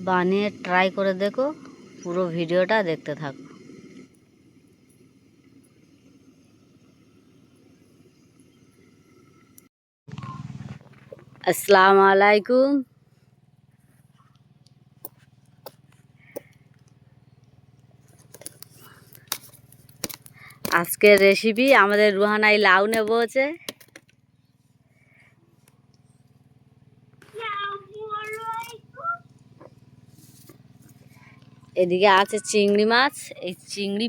বানিয়ে ট্রাই করে দেখো, পুরো ভিডিওটা দেখতে থাকো। আসসালামু আলাইকুম। আজকের রেসিপি আমাদের রুহানাই লাউ নেব হচ্ছে। এদিকে আছে চিংড়ি মাছ। এই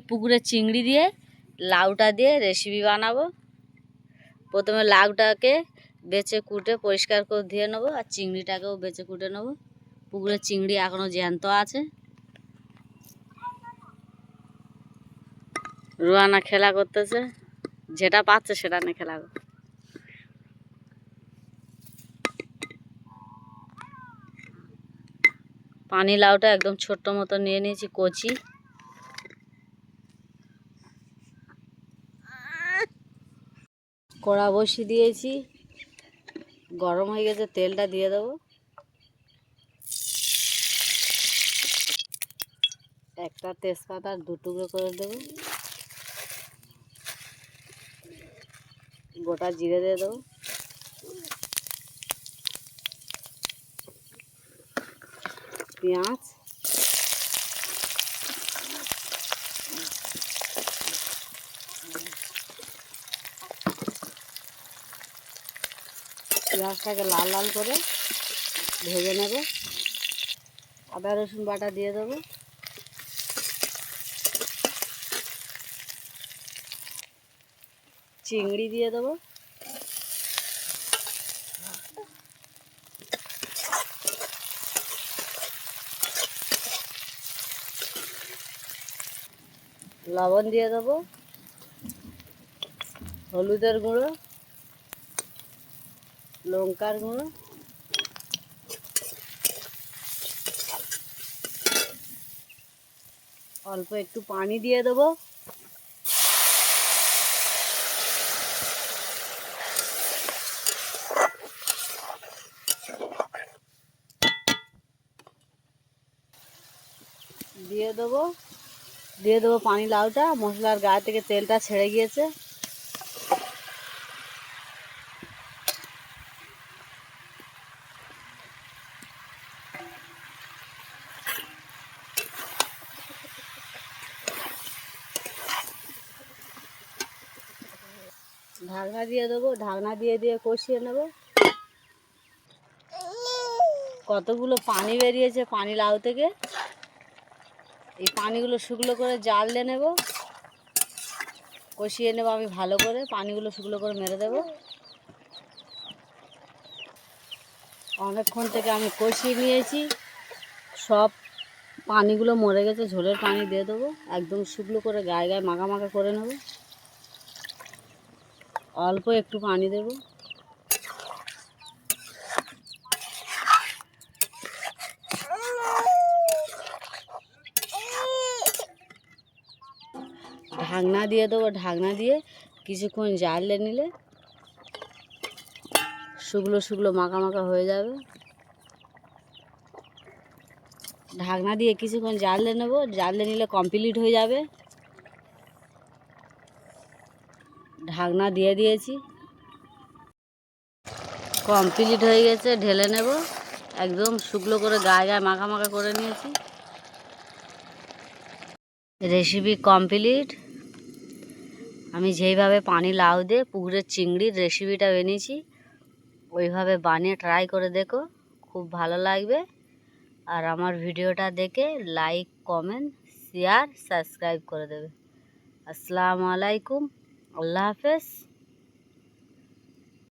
পুকুরের চিংড়ি দিয়ে লাউটা দিয়ে রেসিপি বানাবো। প্রথমে লাউটাকে বেছে কুটে পরিষ্কার করে ধুয়ে নেবো, আর চিংড়িটাকেও বেছে কুটে নেবো। পুকুরের চিংড়ি এখনও জ্যান্ত আছে। রুহানা খেলা করতেছে, যেটা পাচ্ছে সেটা নিয়ে খেলা করছে। পানি লাউটা একদম ছোট্ট মতো নিয়ে নিয়েছি, কচি। কড়া বসিয়ে দিয়েছি, গরম হয়ে গেছে, তেলটা দিয়ে দেবো। একটা তেজপাতা আর 2 টুকরো করে দেবো। গোটা জিরে দিয়ে দেবো। পেঁয়াজ, পেঁয়াজটাকে লাল লাল করে ভেজে নেব। আদা রসুন বাটা দিয়ে দেবো। চিংড়ি দিয়ে দেবো। লবণ দিয়ে দেবো। হলুদের গুঁড়ো, লঙ্কার গুঁড়ো, অল্প একটু পানি দিয়ে দেবো। দিয়ে দেবো পানি লাউটা। মশলার গায়ে থেকে তেলটা ছেড়ে গিয়েছে। ঢাকনা দিয়ে দেবো। ঢাকনা দিয়ে দিয়ে কষিয়ে নেব। কতগুলো পানি বেরিয়েছে পানি লাউ থেকে। এই পানিগুলো শুকনো করে জাল দিয়ে নেব, কষিয়ে নেব আমি ভালো করে। পানিগুলো শুকনো করে মেরে দেব। অনেকক্ষণ থেকে আমি কষিয়ে নিয়েছি, সব পানিগুলো মরে গেছে। ঝোলের পানি দিয়ে দেবো, একদম শুকনো করে গায়ে গায়ে মাখা মাখা করে নেব। অল্প একটু পানি দেব। ঢাকনা দিয়ে দেবো। ঢাকনা দিয়ে কিছুক্ষণ জাল নিলে শুকনো শুকনো মাখা মাখা হয়ে যাবে। ঢাকনা দিয়ে কিছুক্ষণ জাল নেব। জাল নিলে কমপ্লিট হয়ে যাবে। ঢাকনা দিয়ে দিয়েছি, কমপ্লিট হয়ে গেছে। ঢেলে নেব। একদম শুকনো করে গায়ে গায়ে মাখা মাখা করে নিয়েছি। Recipe complete. আমি যেইভাবে পানি লাউ দিয়ে পুকুরের চিংড়ির রেসিপিটা বানিয়েছি, ওইভাবে বানিয়ে ট্রাই করে দেখো, খুব ভালো লাগবে। আর আমার ভিডিওটা দেখে লাইক, কমেন্ট, শেয়ার, সাবস্ক্রাইব করে দেবে। আসসালামু আলাইকুম, আল্লাহ হাফেজ।